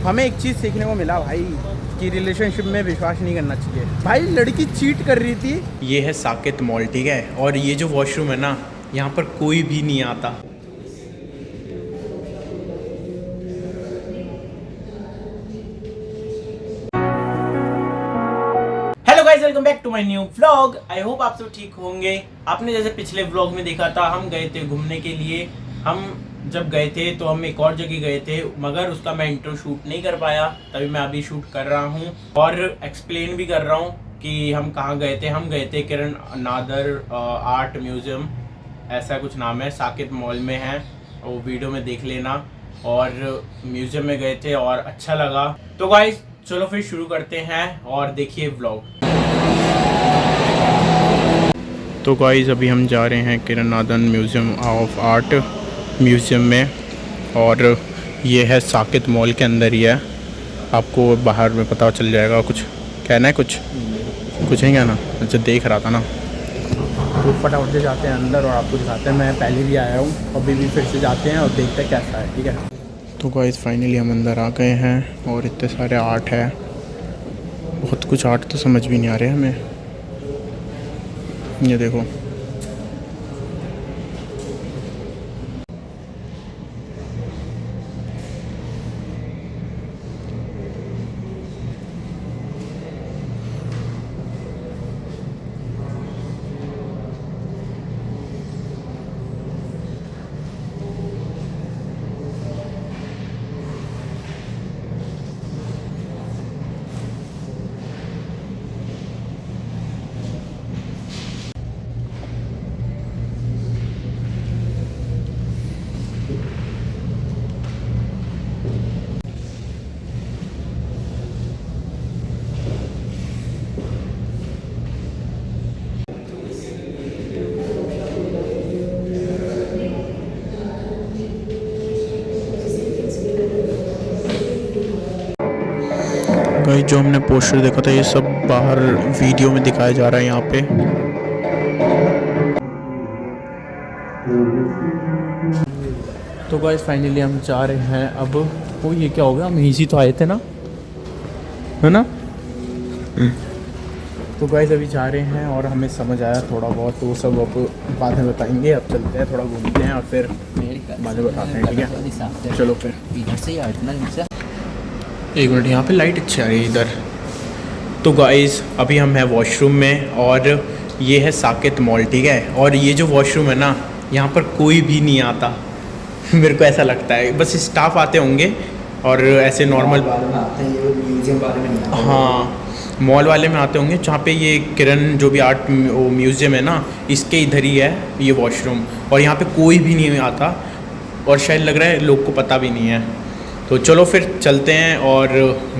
हमें एक चीज़ सीखने को मिला भाई कि रिलेशनशिप में विश्वास नहीं करना चाहिए। भाई लड़की चीट कर रही थी। ये है साकेत मॉल, ठीक है, और ये जो वॉशरूम है ना, यहाँ पर कोई भी नहीं आता। Hello guys, welcome back to my new vlog. I hope आप सब ठीक होंगे। आपने जैसे पिछले व्लॉग में देखा था, हम गए थे घूमने के लिए। हम जब गए थे तो हम एक और जगह गए थे, मगर उसका मैं इंट्रो शूट नहीं कर पाया। तभी मैं अभी शूट कर रहा हूँ और एक्सप्लेन भी कर रहा हूँ कि हम कहाँ गए थे। हम गए थे किरण नादर आर्ट म्यूजियम, ऐसा कुछ नाम है, साकेत मॉल में है, वो वीडियो में देख लेना। और म्यूजियम में गए थे और अच्छा लगा। तो गाइस चलो फिर शुरू करते हैं और देखिए व्लॉग। तो गाइस अभी हम जा रहे हैं Kiran Nadar Museum of Art museum में, और ये है साकेत मॉल के अंदर ही है। आपको बाहर में पता चल जाएगा। कुछ कहना है? कुछ नहीं कहना? अच्छा, देख रहा था ना। तो फटाफट से जाते हैं अंदर और आपको दिखाते हैं। मैं पहले भी आया हूँ, अभी भी फिर से जाते हैं और देखते हैं कैसा है, ठीक है। तो गाइस फाइनली हम अंदर आ गए हैं और इतने सारे आर्ट है, बहुत कुछ आर्ट तो समझ भी नहीं आ रहे हमें। ये देखो, भाई जो हमने पोस्टर देखा था ये सब बाहर वीडियो में दिखाया जा रहा है यहाँ पे। तो गाइस फाइनली हम जा रहे हैं अब। वो ये क्या हो गया, हम इसी तो आए थे ना, है ना। तो गाइस अभी जा रहे हैं और हमें समझ आया थोड़ा बहुत, तो वो सब अब बाद में बताएंगे। अब चलते हैं, थोड़ा घूमते हैं और फिर बाद में बताते हैं, ठीक है। चलो फिर। इधर से ही हटना नीचे। एक मिनट, यहाँ पे लाइट अच्छी आ रही है इधर। तो गाइस अभी हम हैं वॉशरूम में और ये है साकेत मॉल, ठीक है, और ये जो वॉशरूम है ना, यहाँ पर कोई भी नहीं आता। मेरे को ऐसा लगता है बस स्टाफ आते होंगे और ऐसे नॉर्मल। हाँ, मॉल वाले में आते होंगे, जहाँ पे ये किरण जो भी आर्ट म्यूज़ियम है ना, इसके इधर ही है ये वॉशरूम। और यहाँ पे कोई भी नहीं आता और शायद लग रहा है लोग को पता भी नहीं है। तो चलो फिर चलते हैं और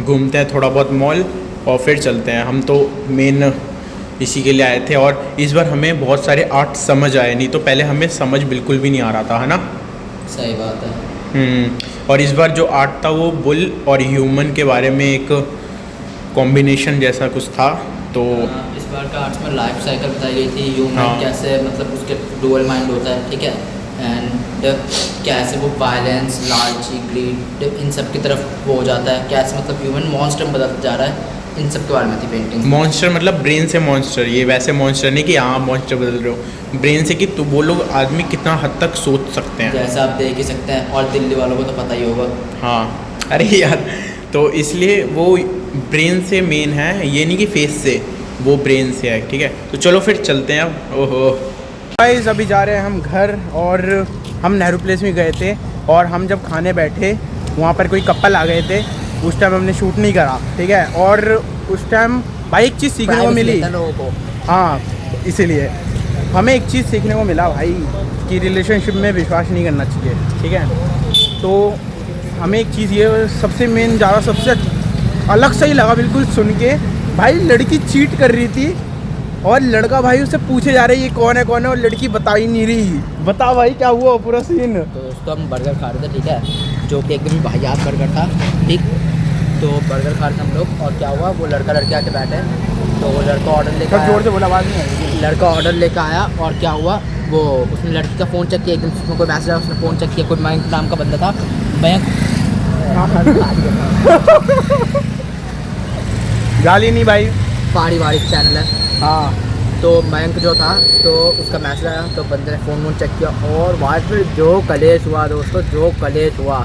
घूमते हैं थोड़ा बहुत मॉल और फिर चलते हैं। हम तो मेन इसी के लिए आए थे और इस बार हमें बहुत सारे आर्ट समझ आए, नहीं तो पहले हमें समझ बिल्कुल भी नहीं आ रहा था, है ना। सही बात है। और इस बार जो आर्ट था वो बुल और ह्यूमन के बारे में एक कॉम्बिनेशन जैसा कुछ था। तो इस बार का आर्ट्स में लाइफ साइकिल बताई गई थी, ह्यूमन हाँ। कैसे मतलब उसके डुअल माइंड होता है, ठीक है, एंड कैसे वो वायलेंस, लालची, ग्रीड, इन सब की तरफ वो हो जाता है, कैसे मतलब ह्यूमन मॉन्स्टर में बदलता जा रहा है, इन सब के बारे में थी पेंटिंग। मॉन्स्टर मतलब ब्रेन से मॉन्स्टर, ये वैसे मॉन्स्टर नहीं कि हाँ मॉन्स्टर बदल रहे हो, ब्रेन से कि तो वो लोग आदमी कितना हद तक सोच सकते हैं, जैसा आप देख ही सकते हैं। और दिल्ली वालों को तो पता ही होगा। हाँ अरे यार, तो इसलिए वो ब्रेन से मेन है, ये नहीं कि फेस से, वो ब्रेन से है, ठीक है। तो चलो फिर चलते हैं अब। ओहो गाइस अभी जा रहे हैं हम घर, और हम नेहरू प्लेस में गए थे और हम जब खाने बैठे वहाँ पर कोई कपल आ गए थे। उस टाइम हमने शूट नहीं करा, ठीक है। और उस टाइम भाई एक चीज़ सीखने को मिली लोगों को। हाँ, इसीलिए हमें एक चीज़ सीखने को मिला भाई कि रिलेशनशिप में विश्वास नहीं करना चाहिए, ठीक है। तो हमें एक चीज़ ये सबसे मेन ज़्यादा सबसे अलग सही लगा बिल्कुल सुन के। भाई लड़की चीट कर रही थी और लड़का भाई उससे पूछे जा रहे ये कौन है और लड़की बता ही नहीं रही। बता भाई क्या हुआ पूरा सीन। तो दोस्तों हम बर्गर खा रहे थे, ठीक है, जो कि एकदम वाहियात बर्गर था, ठीक। तो बर्गर खा रहे थे हम लोग, और क्या हुआ, वो लड़का लड़के आके बैठे, तो वो लड़का ऑर्डर लेकर जोर से बोला, आवाज़ नहीं आई। लड़का ऑर्डर लेकर आया, और क्या हुआ, वो उसने लड़की का फ़ोन चेक किया, एकदम उसमें कोई मैसेज आया, उसने फ़ोन चेक किया, कोई मयंक नाम का बंदा था, मयंक गाली नहीं भाई। पारिवारिक चैनल है। हाँ तो मयंक जो था तो उसका मैसेज आया तो बंदे ने फ़ोन चेक किया और वहाँ पर जो कलेश हुआ दोस्तों, जो कलेश हुआ,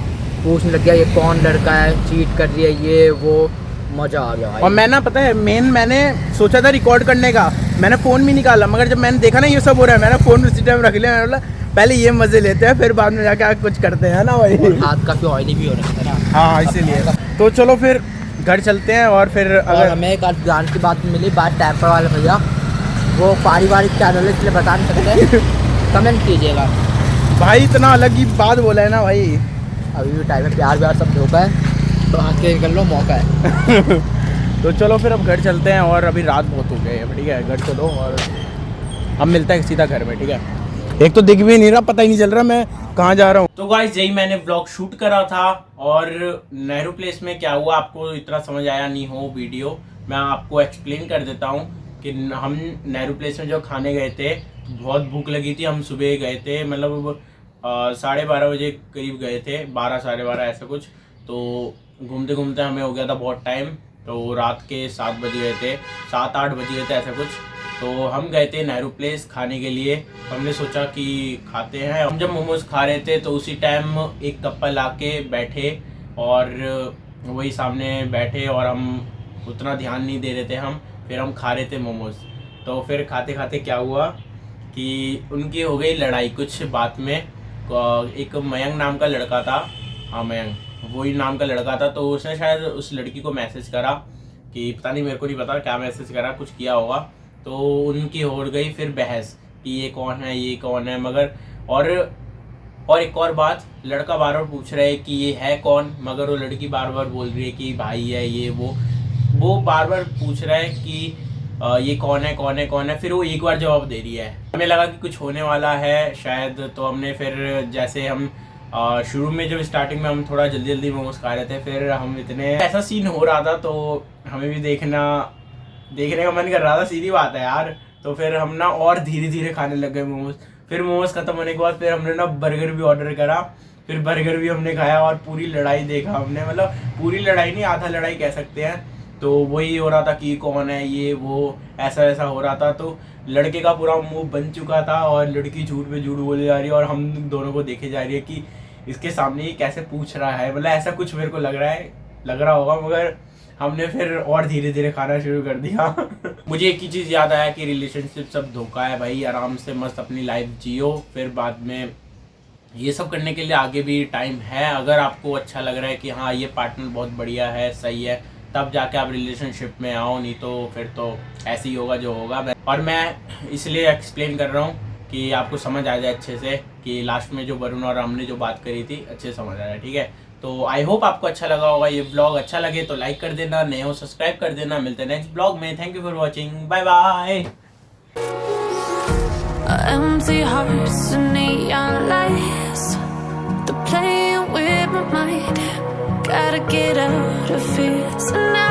पूछने लग गया ये कौन लड़का है, चीट कर रही है, ये वो, मज़ा आ गया भाई। और मैं ना पता है मैंने सोचा था रिकॉर्ड करने का, मैंने फ़ोन भी निकाला, मगर जब मैंने देखा ना ये सब हो रहा है, मैंने फ़ोन उसी टाइम रख लिया। मैंने बोला पहले ये मज़े लेते हैं, फिर बाद में जाके कुछ करते हैं ना भाई। और हाथ काफ़ी ऑयली भी हो रहा था ना। हाँ इसीलिए। तो चलो फिर घर चलते हैं और फिर और अगर हमें एक ज्ञान की बात मिली, बात टैपर वाले भैया, वो पारिवारिक चैनल है इसलिए बता नहीं सकते, कमेंट कीजिएगा। भाई इतना अलग ही बात बोला है ना भाई। अभी भी टाइम है, प्यार व्यार सब धोखा है, तो आँख के निकल लो, मौका है। तो चलो फिर अब घर चलते हैं और अभी रात बहुत हो गई है, ठीक है, घर चलो और हम मिलते हैं सीधा घर में, ठीक है। एक तो दिख भी नहीं रहा, पता ही नहीं चल रहा मैं कहाँ जा रहा हूँ। तो गाइस यही मैंने ब्लॉग शूट करा था और नेहरू प्लेस में क्या हुआ आपको इतना समझ आया नहीं हो वीडियो, मैं आपको एक्सप्लेन कर देता हूँ कि हम नेहरू प्लेस में जो खाने गए थे, बहुत भूख लगी थी, हम सुबह गए थे, मतलब 12:30 बजे करीब गए थे, 12 साढ़े 12 ऐसा कुछ। तो घूमते घूमते हमें हो गया था बहुत टाइम, तो रात के 7 बज गए थे, 7-8 बज गए थे ऐसा कुछ। तो हम गए थे नेहरू प्लेस खाने के लिए, हमने सोचा कि खाते हैं। हम जब मोमोज खा रहे थे तो उसी टाइम एक कपल आके बैठे और वही सामने बैठे और हम उतना ध्यान नहीं दे रहे थे, फिर हम खा रहे थे मोमोज। तो फिर खाते खाते क्या हुआ कि उनकी हो गई लड़ाई कुछ बात में। एक मयंक नाम का लड़का था, हाँ मयंक वही नाम का लड़का था, तो उसने शायद उस लड़की को मैसेज करा कि पता नहीं, मेरे को नहीं पता क्या मैसेज करा, कुछ किया होगा। तो उनकी हो गई फिर बहस कि ये कौन है, ये कौन है, मगर और एक और बात, लड़का बार बार पूछ रहा है कि ये है कौन, मगर वो लड़की बार बार बोल रही है कि भाई है ये वो बार बार पूछ रहा है कि ये कौन है कौन है कौन है, फिर वो एक बार जवाब दे रही है। हमें लगा कि कुछ होने वाला है शायद, तो हमने फिर जैसे हम शुरू में जब स्टार्टिंग में हम थोड़ा जल्दी जल्दी मोमोज खा रहे थे, फिर हम इतने ऐसा सीन हो रहा था तो हमें भी देखने का मन कर रहा था, सीधी बात है यार। तो फिर हम ना और धीरे धीरे खाने लग गए मोमोज। फिर मोमोज खत्म होने के बाद फिर हमने ना बर्गर भी ऑर्डर करा, फिर बर्गर भी हमने खाया और पूरी लड़ाई देखा हमने, मतलब पूरी लड़ाई नहीं, आधा लड़ाई कह सकते हैं। तो वही हो रहा था कि कौन है ये वो, ऐसा ऐसा हो रहा था। तो लड़के का पूरा मुंह बन चुका था और लड़की झूठ पे झूठ बोले जा रही है और हम दोनों को देखे जा रही है कि इसके सामने ये कैसे पूछ रहा है, मतलब ऐसा कुछ मेरे को लग रहा होगा। मगर हमने फिर और धीरे धीरे खाना शुरू कर दिया। मुझे एक ही चीज़ याद आया कि रिलेशनशिप सब धोखा है भाई, आराम से मस्त अपनी लाइफ जियो, फिर बाद में ये सब करने के लिए आगे भी टाइम है। अगर आपको अच्छा लग रहा है कि हाँ ये पार्टनर बहुत बढ़िया है, सही है, तब जाके आप रिलेशनशिप में आओ, नहीं तो फिर तो ऐसे ही होगा जो होगा। और मैं इसलिए एक्सप्लेन कर रहा हूँ कि आपको समझ आ जाए अच्छे से, कि लास्ट में जो वरुण और हमने जो बात करी थी अच्छे से समझ आ जाए, ठीक है। तो आई होप आपको अच्छा लगा होगा ये ब्लॉग, अच्छा लगे तो लाइक कर देना, नए हो सब्सक्राइब कर देना। मिलते हैं नेक्स्ट ब्लॉग में, thank you for watching, bye bye. Empty hearts and neon lights, they're playing with my mind. Gotta get out of here tonight.